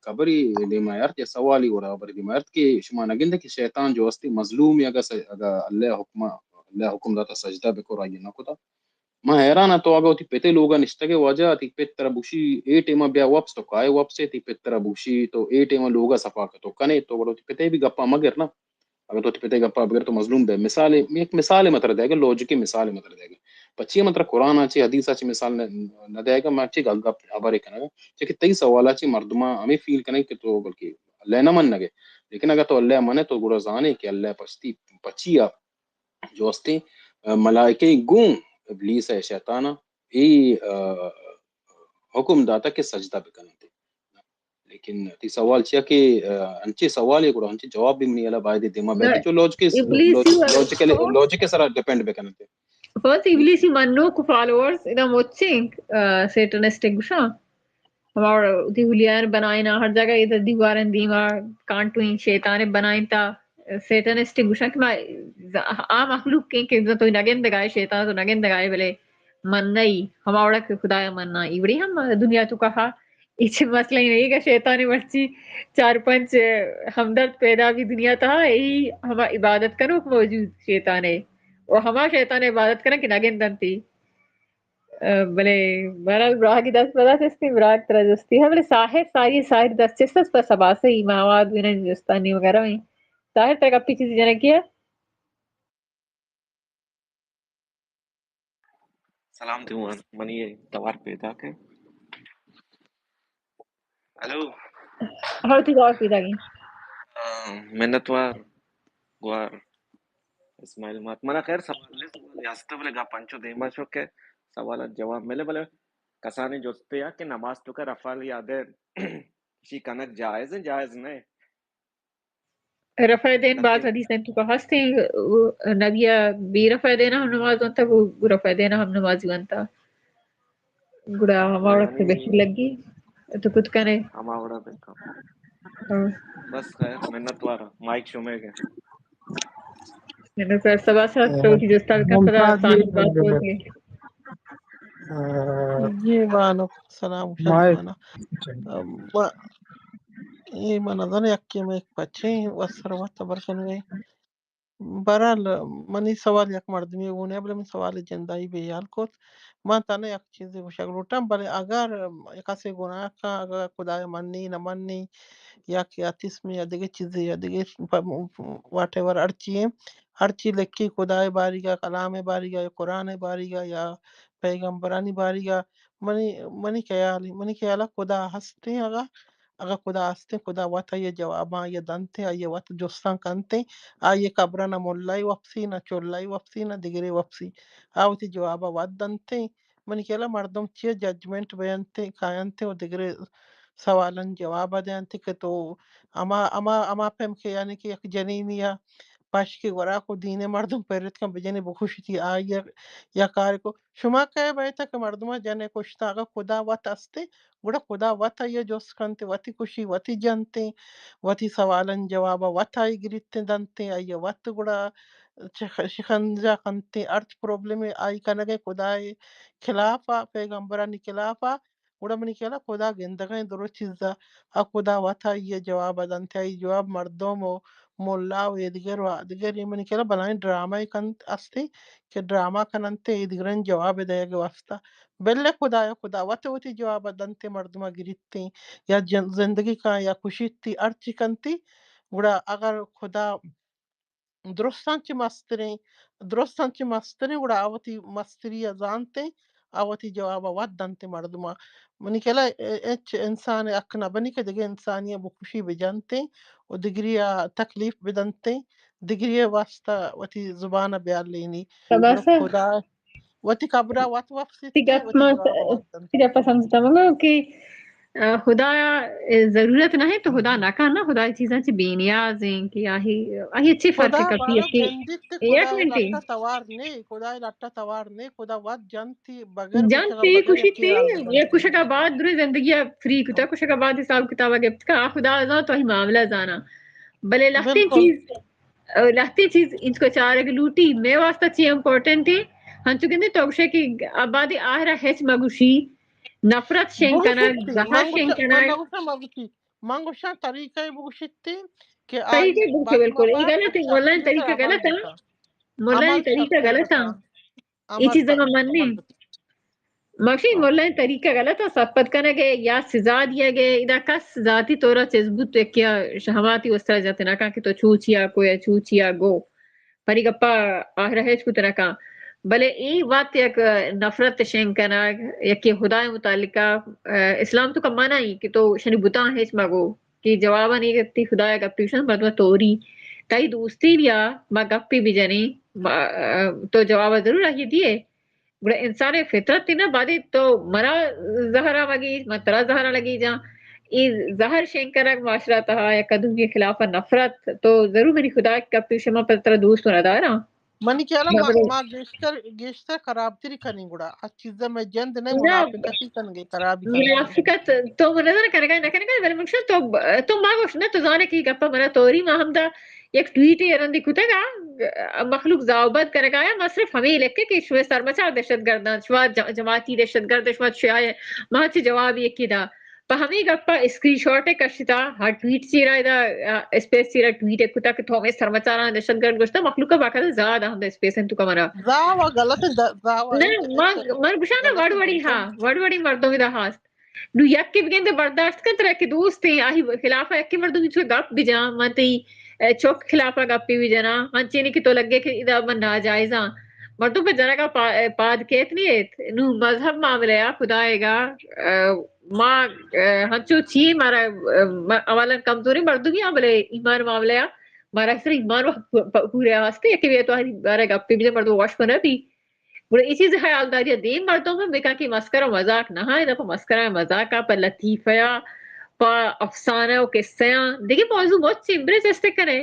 خبری دیمایرت یا سوالی اور ابری دیمایرت کی شما نگند کہ شیطان جو استی مظلوم یا اگر اللہ حکم داتا سجدہ بکو رائی نہ کوتا ما حیران تو اگو تی پتے لوگا نشتگے وجہ تی پتر بوشی اے ٹیما بیا واپس تو کائے واپس تی پتر بوشی تو اے ٹیما لوگا صفاقتو کنے تو بڑو تی پتے بھی گپا مگر نا اگر تو تی پتے گپا بگر تو مظلوم بے مثال ایک مثال متر دے گا لوجکی مثال متر دے گا پچی مطلب قرآن آچی حدیث آچی مثال نہ دے گا ماچی گپ ابارے کنا چکہ تئی سوال آچی مردما ہمیں فیل کنے کہ تو بلکہ اللہ نہ من نگے لیکن اگر تو اللہ منے تو گڑا زانے کہ اللہ پچتی پچیا جو استے ملائکے گون ابلیس ہے شیطانہ ای حکم داتا کہ سجدہ بکنے تھے لیکن تی سوال چیا کہ انچے سوال ہے گڑا انچے جواب بھی منی اللہ باید دیما بیٹی جو لوجک سرا ڈیپینڈ بکنے تھے Forse iblisi manno followers ida watching satanistic gusha hamar uti huliyan banayna har jagah idhar diwaran دیوار کانٹویں شیطان بنائیں تا satanistic gusha کہ عام مخلوق کہ تو نگن دگائے شیطان تو نگن دگائے بلے من نہیں ہمارا کہ خدا مننا ایوڑی ہم دنیا تو کہا اچھ مسئلہ ہی نہیں کہ شیطان مرچی 4-5 ہمدرد پیدا بھی دنیا تھا یہی ہم عبادت کرو موجود شیطان ہے اور ہما شیطان عبادت کرنا کہ نگن دنتی بلے بہرحال براہ کی دست پدا چستی براہ طرح جستی ہے بلے ساحر دست چست پر سبا سے ہی مواد بھی نہیں جستانی وغیرہ میں ساحر تک اپنی چیزی جانا کیا سلام تیوان منی توار پیدا کے ہلو ہر تھی جواب پیدا گئی منتوار گوار اسماعیل مات منا خیر سوال یاستا بلے گا پنچو دیما شو کے سوالات جواب ملے بلے کسانی جوستے یا کہ نماز تو کر افعال یادے شی کنک جائز ہے جائز نہیں رفع دین بعض حدیث ہیں تو کہا ہستے نبیہ بی رفع دینا ہم نماز وانتا وہ رفع دینا ہم نمازی وانتا گڑا ہمارا سے بہتر لگی تو کچھ کنے ہمارا دیکھا بس خیر منتوار مائک شمے گے میں نے سبا ساتھ تو کی جستا کا پدا ثانی بات بول کے جی وعلیکم السلام شانا یہ منظر یکی میں ایک بچے وسر وقت برکن گئے برحال منی سوال یک مردمی گونے بلے من سوال جندائی بیال کوت من تانے یک چیزی گوشک روٹم بلے اگر یک سے گناہ کا اگر خدای منی نہ منی یا کہ اتسم یا دیگه چیزی یا دیگه واٹ ایور ہر چیز لکھی خدای باری گا کلام باری گا یا قرآن باری گا یا پیغمبرانی باری گا منی خیالا خدا ہستے اگر خدا ہستے خدا وقت یہ جواباں یہ دنتے یہ وقت جستان کنتے آئیے قبرہ نہ ملائی وپسی نہ چولائی وپسی نہ دگری وپسی آوتی جوابا وقت دنتے منی خیالا مردم چیئے ججمنٹ بیانتے کھائنتے و دگری سوالن جواب دینتے کہ تو اما پہم کے یعنی کہ یک جنینیا پاش کے ورا کو دین مردم پیرت کم بجنے بخوشی تھی آئی یا کار کو شما کہے بیتا کہ مردمہ جنے کشتا اگر خدا وط استے گوڑا خدا وط آئی جوس کنتے وطی کشی وطی جنتے وطی سوالن جوابا وط آئی گریتے دنتے آئی وط گوڑا شکنجا کنتے ارتھ پروبلم آئی کنگے خدا خلافا پیغمبرانی خلافا گوڑا منی کہلا خدا گندگیں درو چیزا خدا وطا یہ جواب دنتے آئی جواب مردم و مولا و دیگر یہ منی کہلا بلائیں ڈرامہ کنت استے کہ ڈرامہ کننتے دیگرن جواب دے گے واسطہ بلے خدا وطی جواب دنتے مردمہ گریتے یا زندگی کا یا خوشی تھی ارچی کنتی گوڑا اگر خدا درستان چی مستریں گوڑا آوتی مستری زانتے آوتی جوابا ود دنتے مردمہ منی کہلا ایچ انسان اکنا بنی کہ دیگے انسانی بخوشی بجانتے و دگری تکلیف بدنتے دگری واسطہ وتی زبان بیان لینی سبا سا خدا وتی قبرہ وط وفسیتے تیگا وتی جوابا ود دنتے پسند تمگو کہ خدا ضرورت نہ ہے تو خدا نہ کرنا خدا چیزاں چ بے نیاز ہیں کہ آہی اچھی فرق خدا کرتی بارا ہے کہ گندیت ایک خدا منٹ لٹا توار نے خدا ود جنتی بغیر گوشگا جانتے بغیر خوشی تھی یکی آل یہ بدنتی کچھ کا بعد درے زندگی فری کتا کچھ کا بعد حساب کتابہ گفت کا خدا ازاں تو ہی معاملہ زانا بلے بالکل لہتی چیز ان کو چارے کہ لوٹی میں واسطہ چیز امپورٹنٹ ہے ہن چکے نے توکشے کی آبادی آہرہ ہیچ مگوشی نفرت شنکنا بگوشتی زہر شنکنا منگوشا طریقہ بگوشتی کہ آئی طریقہ بلکہ بعد بالکل یہ بعد غلط ہے اچھا مولانا چیز طریقہ عمل غلط ہے بکا مولانا عمل طریقہ شرطیں غلط ہے بکا یہ عمل چیزیں ماننے عمل بکا مکشی مولانا طریقہ غلط ہے سپت کرنے گے یا سزا دیا گے ادا کس ذاتی طورا چزبوت تو کیا شہواتی اس طرح جاتے نہ کہ تو چوچیا کویا چوچیا گو پری گپا آہ رہے کو طرح کا بلے ای بات یک نفرت شین کنا یکی خدای متعلقہ اسلام تو کمانا ہی کہ تو شنی بتا ہیچ مگو کہ جوابا نہیں کرتی خدایا گپی شن مردم توری تائی دوستی بیا ما گپی بھی جنی تو جوابا ضرور آئی دیے بڑا انسان فطرت تھی نا بعدی تو مرا زہرا مگی مترا زہرا لگی جا ای زہر شین کنک معاشرہ تہا یا قدم کے خلاف نفرت تو ضرور میری خدا کی گپی شما پر طرح دوست ہونا دارا منی کہلا ما گیشتر خراب تری کنی گڑا اس چیزیں میں جند نہیں نا منافقتی کنگے خرابی کنگے منافقت تو نظر کرے نہ کرے ولی منشن تو ما گوش نہ تو زانے کی گپا منا توری ما ہم دا ایک ٹویٹ رندی کتے گا مخلوق زاوبت کرے گا ما صرف ہمیں لکھے کہ شوے سرمچا دہشت گردان شوا جماعتی دہشت گرد شوا شیا ما چ جواب یہ کی دا پا ہمیں گپا اسکرین شاٹ کشتا ہر ٹویٹ سیرا دا اسپیس سیرا ٹویٹ کتا کہ تو ہمیں سرمچا دہشت گرد گوشتا مخلوق کا باقاعدہ زیادہ ہم دا اسپیس تو کمرا زاوا غلط زاوا نہ مر بشانا وڑوڑی ہاں وڑوڑی مردوں دا ہاست نو یکی بگند برداشت کن طرح کے دوست ہیں آہی خلافہ یکی مردوں کی چھوئے گپ بھی جاں مانتی چوک خلافہ گپی بھی جانا ہنچی نہیں کہ تو لگے کہ ادھا من ناجائزاں مردوں پہ جانا کا پاد کیت نہیں ہے نو مذہب معاملے خدائے گا ماں ہنچو چی مارا اولا کمزوری مردوں کی عملے ایمان معاملے مارا اس طرح ایمان پورے آستے یکی بھی تو ہری بارے گپی بھی جاں مردوں واش منا بھی بڑے اسی سے خیال داری دین مردوں میں بکا کہ مسکرہ مذاق نہ ہے پا مسکرہ مذاق پا لطیفہ پا افسانہ و قصیاں دیکھیں موضوع بہت چمبرے چستے کرے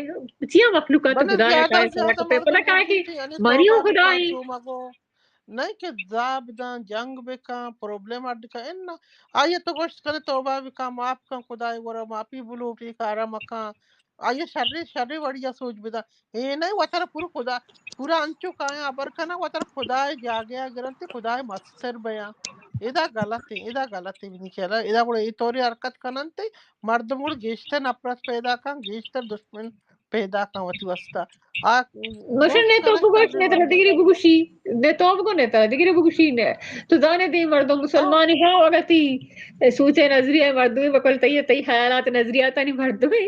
چیاں مخلوقات بنا خدا ہے زیادہ کائے زیادہ پہ پتہ مردم کہا کہ گوشتی یعنی مریوں توبہ خدا بکا ہی تو مگو نہیں کہ زاب دان جنگ بکا پروبلم اڈکا اننا آئیے تو گوشت کرے توبہ بکا معاف کن خدای ورہ معافی بلو پی کارا مکا آئیے شرری وڑیا سوچ بدا اے نہیں وطر پورا خدا پورا انچو کائیں ابر کنا وطر خدای جاگیا گرنتی خدای مستر بیا ادا غلط ہے بھی نہیں کہلا ادا بڑا ای طوری حرکت کننتے مردم گوڑ گیشتر نفرت پیدا کن گیشتر دشمن پیدا کن وطی وستا مشن نے گوشت تو کنک بگوش شرری نے ترہ وڑیا دیگری بگوشی نے تو بگو نے ترہ دیگری بگوشی نے تو زانے دی مردوں مسلمانی ہاں وگتی سوچے نظریہ مردوں میں بکل تی خیالات نظریاتا نہیں مردوں میں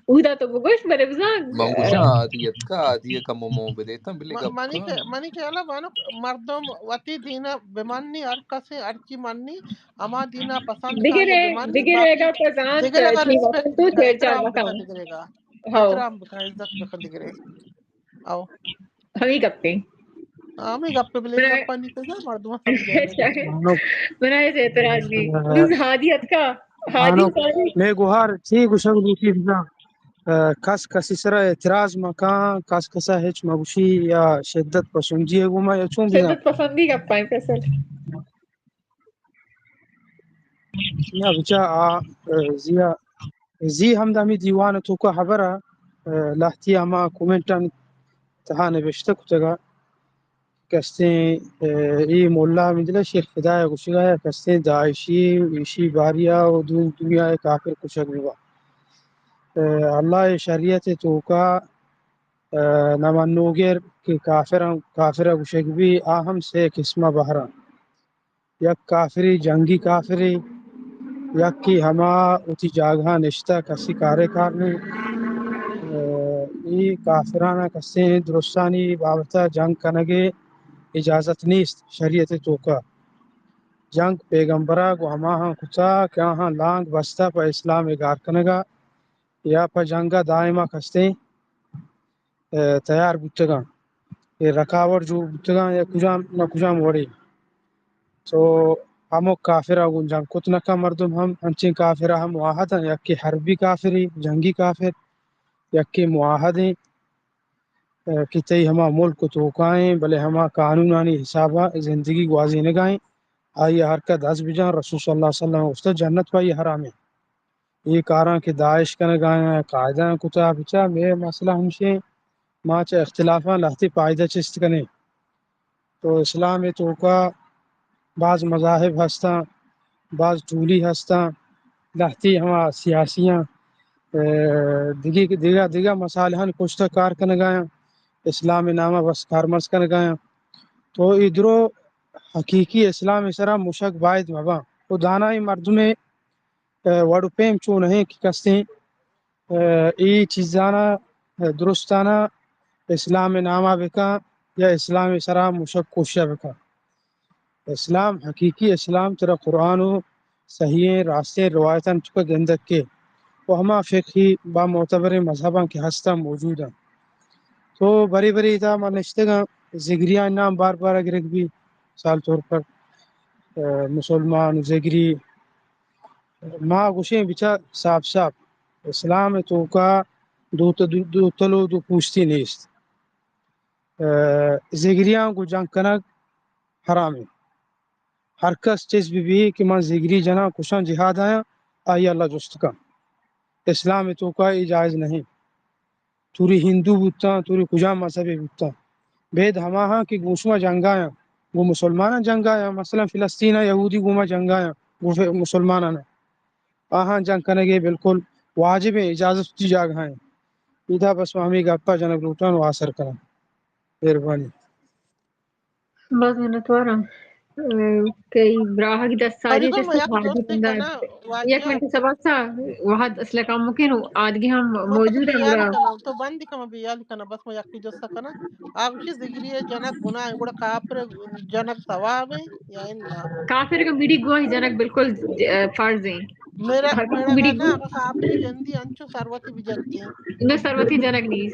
اودا تو بگوش بلے بزان منگوشا عادیت کا مومو بدیتا بلے گپ منی کہلا بانو مردم وطی دینا بمانی ہر کسی ہرچی منی اما دینا پسند کا یہ بمانی دیگرے باقی گا پرزانت دیگر لگا تھی وطن ریسپیکٹ تو بکا چھیڑ چھاڑ احترام مکہ بکا دیگرے گا ہاں احترام بکا عزت بکا دیگرے او ہمیں گپتے ہمیں گپے بلے گپا نہیں کہا مردم سمجھائنے گا مانو بنا ایسے اعتراض نہیں حادیت کا مانو حادی میں گوہار تھی گوشنگ دوکی بنا کس کسی سر اعتراض مکان کس کسا ہیچ مگوشی یا شدت پسندی گوما یا چون بنا شدت پسندی گپائیں فیصل یا بچا زیا زی ہم دامی دیوان تو کا خبر لحتی اما کومنٹان تہا نوشته کتگا کستیں ای مولا مدلا شیخ خدای گوشگا کستیں داعشی ایشی باریا و دنیا کافر کشک نوا اللہ شریعت تو کا نمانوگر کہ کافر گوشک بھی آہم سے قسمہ بہران یک کافری جنگی کافری یک کی ہما اتی جاگہ نشتہ کسی کارے کارنے ای کافرانہ کسیں درستانی بابتا جنگ کنگے اجازت نیست شریعت توکا جنگ پیغمبرہ کو ہما ہاں کتا کیا ہاں لانگ بستا پا اسلام اگار کنگا یا پا جنگا دائمہ کستے تیار بودتگا یہ رکاوٹ جو بودتگا یا کجام نہ کجام وڑی تو ہمو کافرہ گن جنگ کتنکا مردم ہم انچین کافرہ ہم واحد ہیں یکی حربی کافری جنگی کافر یکی معاہد ہیں کہ تی ہما ملک کو توقائیں بلے ہما قانونانی حسابہ زندگی گوازی نگائیں آئی حرکت حس بجان رسول صلی اللہ علیہ وسلم استاد جنت پائی حرام ہے یہ کاراں کہ داعش کا نگائیں قاعدہ کتا بچا میں مسئلہ ہمشے ماں چا اختلافاں لہتی پائدہ چست کنے تو اسلام تو کا بعض مذاہب ہستا بعض ٹولی ہستا لہتی ہما سیاسیاں دیگا مسالحان کشتا کار کنگایاں اسلام نامہ بس کارمز کنگایاں تو ادرو حقیقی اسلام اسرا مشک باید مبا وہ دانائی مردمے وڑو پیم چون ہیں کہ کستیں ای چیزانا درستانا اسلام نامہ بکا یا اسلام سرا مشک و شبکا اسلام حقیقی اسلام ترا قرآن و صحیح راستے روایتاً چکا گندک کے وہ ہما فقہی با معتبر مذہباں کے ہستا موجود ہیں تو بری بری تا منشتگاں زگریاں نام بار بار اگر بھی مثال طور پر مسلمان زگری ما گوشیں بچا صاف صاف اسلام تو کا دو تلو دو پوشتی نیست زگریاں کو جنگ کنک حرام ہے ہر کس چیز بھی کہ من زگری جنا کشان جہاد آیا آئی اللہ جست کا اسلام تو کا جائز نہیں توری ہندو بودتا توری کجا مذہبی بودتا بید ہما ہاں کہ گوشما جنگ آیا وہ مسلمانہ جنگ آیا مثلا فلسطین یہودی گوما جنگ آیا وہ مسلمانہ نے آہاں جنگ کرنے بالکل واجب ہے اجازت کی جاگ ہیں ادھا بس ہمیں گپا جنگ لوٹان و آثر کریں مہربانی بس میں نتوارم کئی براها كده السعودية Farigoma تسكت yak واحد doste من kana يك من wajia تسبقتا واحد أصلا كان ممكن وعادي هم to موجودة biyali ولا kana to bandi kama biyali kana bas mo yakki dosta kana agushi zigriye janak guna guda kapre janak sawabe ya illa كافر كان بيدي جوا جانك بالكل فرزين هر كم mera بيدي gana جوا aga kapre gendi anchu sarwati bijaggi إنه سروتي جانك نيس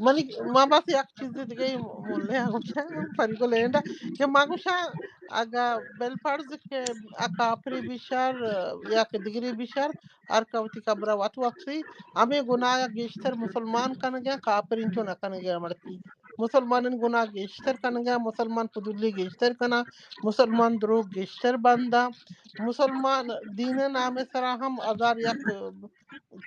mani ma bas yak chiz dige molle agusha farigo lenda ke magusha aga bel farz ke akapri bishar yak digri bishar ar kawti kabra wat waqsi ame gunaya gishter musulman kan ga kapirin chuna kan ga marti musulmanin guna gishter kan ga musulman pudulli gishter kana musulman dro gishter banda musulman dine name sara ham azar yak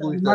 گوشتا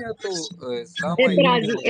یا تو اسلام آئی اعتراض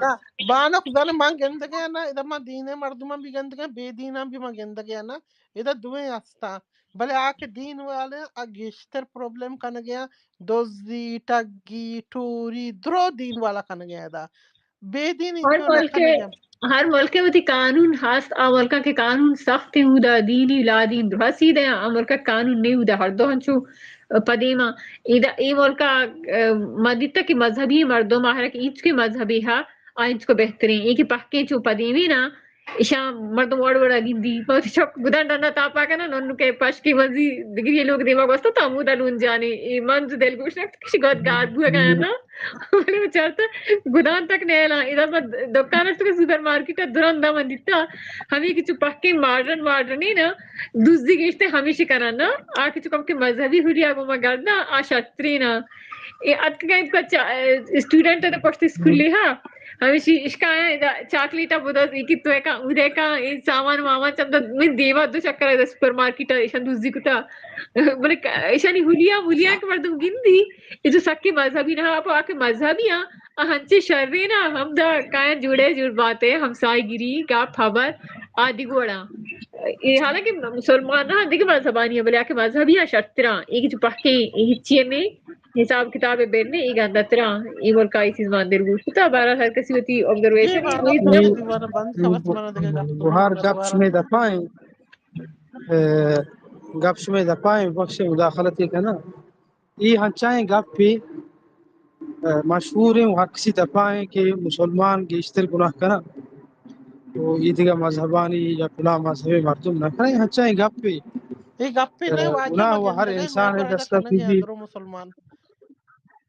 نا بانا خدانا مان گندگی نا اذا ما دین مردم بھی گندگی بے دین بھی ما گندگی نا اذا دویں ہستا بلے آ کے دین والے اگیشتر پرابلم کن گیا دوزی ٹگی ٹوری درو دین والا کن گیا دا بے دین انچو نہ کن گیا ہر ملک میں ہوتی قانون ہاست ملک کے قانون سخت ہیں ہودا دینی لا دین درہ سیدھے ملک قانون نہیں ہودا ہر دو ہنچو پدیما ای ملک مدیتا کی مذہبی مردم آہرک اینچ کے مذہبی ہا آئینچ کو بہترین ایک پاکیں چو پدیمی نا ایشا مردم وڑ وڑا گندی بہت چوک گدان ڈانا تاپا کنا نونو کے پشکی مزی دگری لوگ دیما گوستا تامودا لون جانی ای منز دل گوشنا کسی گود گاد بھوگا گانا نا بڑے بچارتا گدان تک نیلا ادھا با دکانت تو سوپر مارکیٹ دران دا من دیتا ہمیں کچھ پاکی مارڈرنی نا دوزدی گیشتے ہمیشہ کرنا نا آکے چکم کے مذہبی ہوئی آگو ما گردنا آشتری نا ادھا گئے کچھ اسٹوڈنٹ ہے پوچھتے سکولی ہاں ہمیشہ اشکا ہے چاکلیٹا بودا ایکی تو ایکا ادھے کا سامان ماما چند میں دیوا دو چکر ہے سپر مارکیٹ ایشان دوزدی کتا بلے ایشانی ہولیا کے مردم گندی یہ جو سکی مذہبی نہ آپ آکے مذہبی ہاں ہنچے شرری نا ہم دا کائیں جوڑے جوڑ باتیں ہمسائی گیری گاپ خبر آدھی گوڑا حالانکہ مسلمان ہاں دیکھے مذہبانی ہے بلے آکے مذہبی ہاں شرطران ایک جو پاکیں ایک چیئے میں حساب کتابیں بیٹھنے ایک اندر تران ای ملکہ ایسی زمان در گوشت تا بارہ ہر کسی ہوتی یہ observation ہی بانا وہی خدا تو دیوانا بند کا بس منا دے گا بہار تمہیں گپ دوبارہ شمی دفائیں گپ شمی دفائیں بخش مداخلتی کا نا یہ ہنچائیں گپ پہ مشہور ہیں وہ کسی دفائیں کہ مسلمان گیشتر گناہ کرنا تو یہ دیگا مذہبانی یا پلا مذہبی مردم نہ کریں ہنچائیں گپ پہ یہ گپے نہیں واجہ گناہ ما ہوا ہر گندگی میں انسان کو ہے ایدا دستہ کنا کی گیا بھی درو مسلمان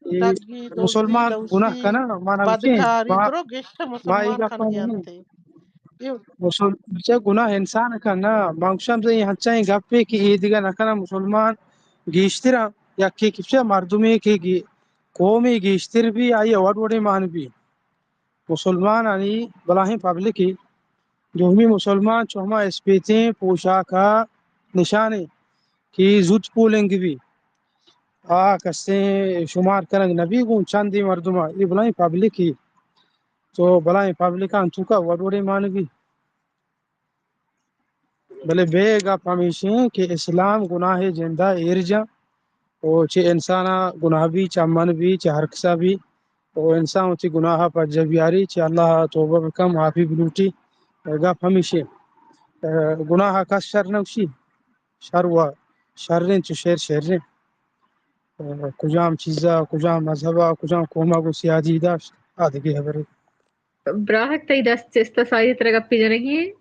یہ تگی دوزی مسلمان گناہ لوسی کرنا مانا بچیں بدکاری درو گشت ما یہ مسلمان کن گپا گیا نہیں انتے یہ بچہ گناہ انسان کرنا مانگشام سے یہ ہنچائیں گپ پہ کہ یہ دیگا نہ کرنا مسلمان گیشترا یا کہ کچھ مردمی کہ قومی گیشتر بھی آئی اوڈ وڑے مان بھی مسلمان آنی بلاہیں پبلک ہی جو ہمیں مسلمان چوہما اسپیتیں پوشاکا نشانے کی زود پولنگ بھی کسے شمار کرنگ نبی گون چاندی مردمہ یہ بلائیں پبلک ہی تو بلائیں پبلک انتو کا وڈ وڑے مان بھی بلے بے گا پمیشیں کہ اسلام گناہ جندہ ارجا اور چھے انسانا گناہ بھی چا من بھی چا ہرکسا بھی وإنسان تي جناها بجبياري تي الله توبة بكم عافي بلوتي قاف هميشي جناها كاس شر نوشي شر شرين تشير شرين کجام چیزا کجام مذهبا کجام قوما کو سیادی داشت هذه هي بري براحك تي دست تستسايد ترى قبي جنگي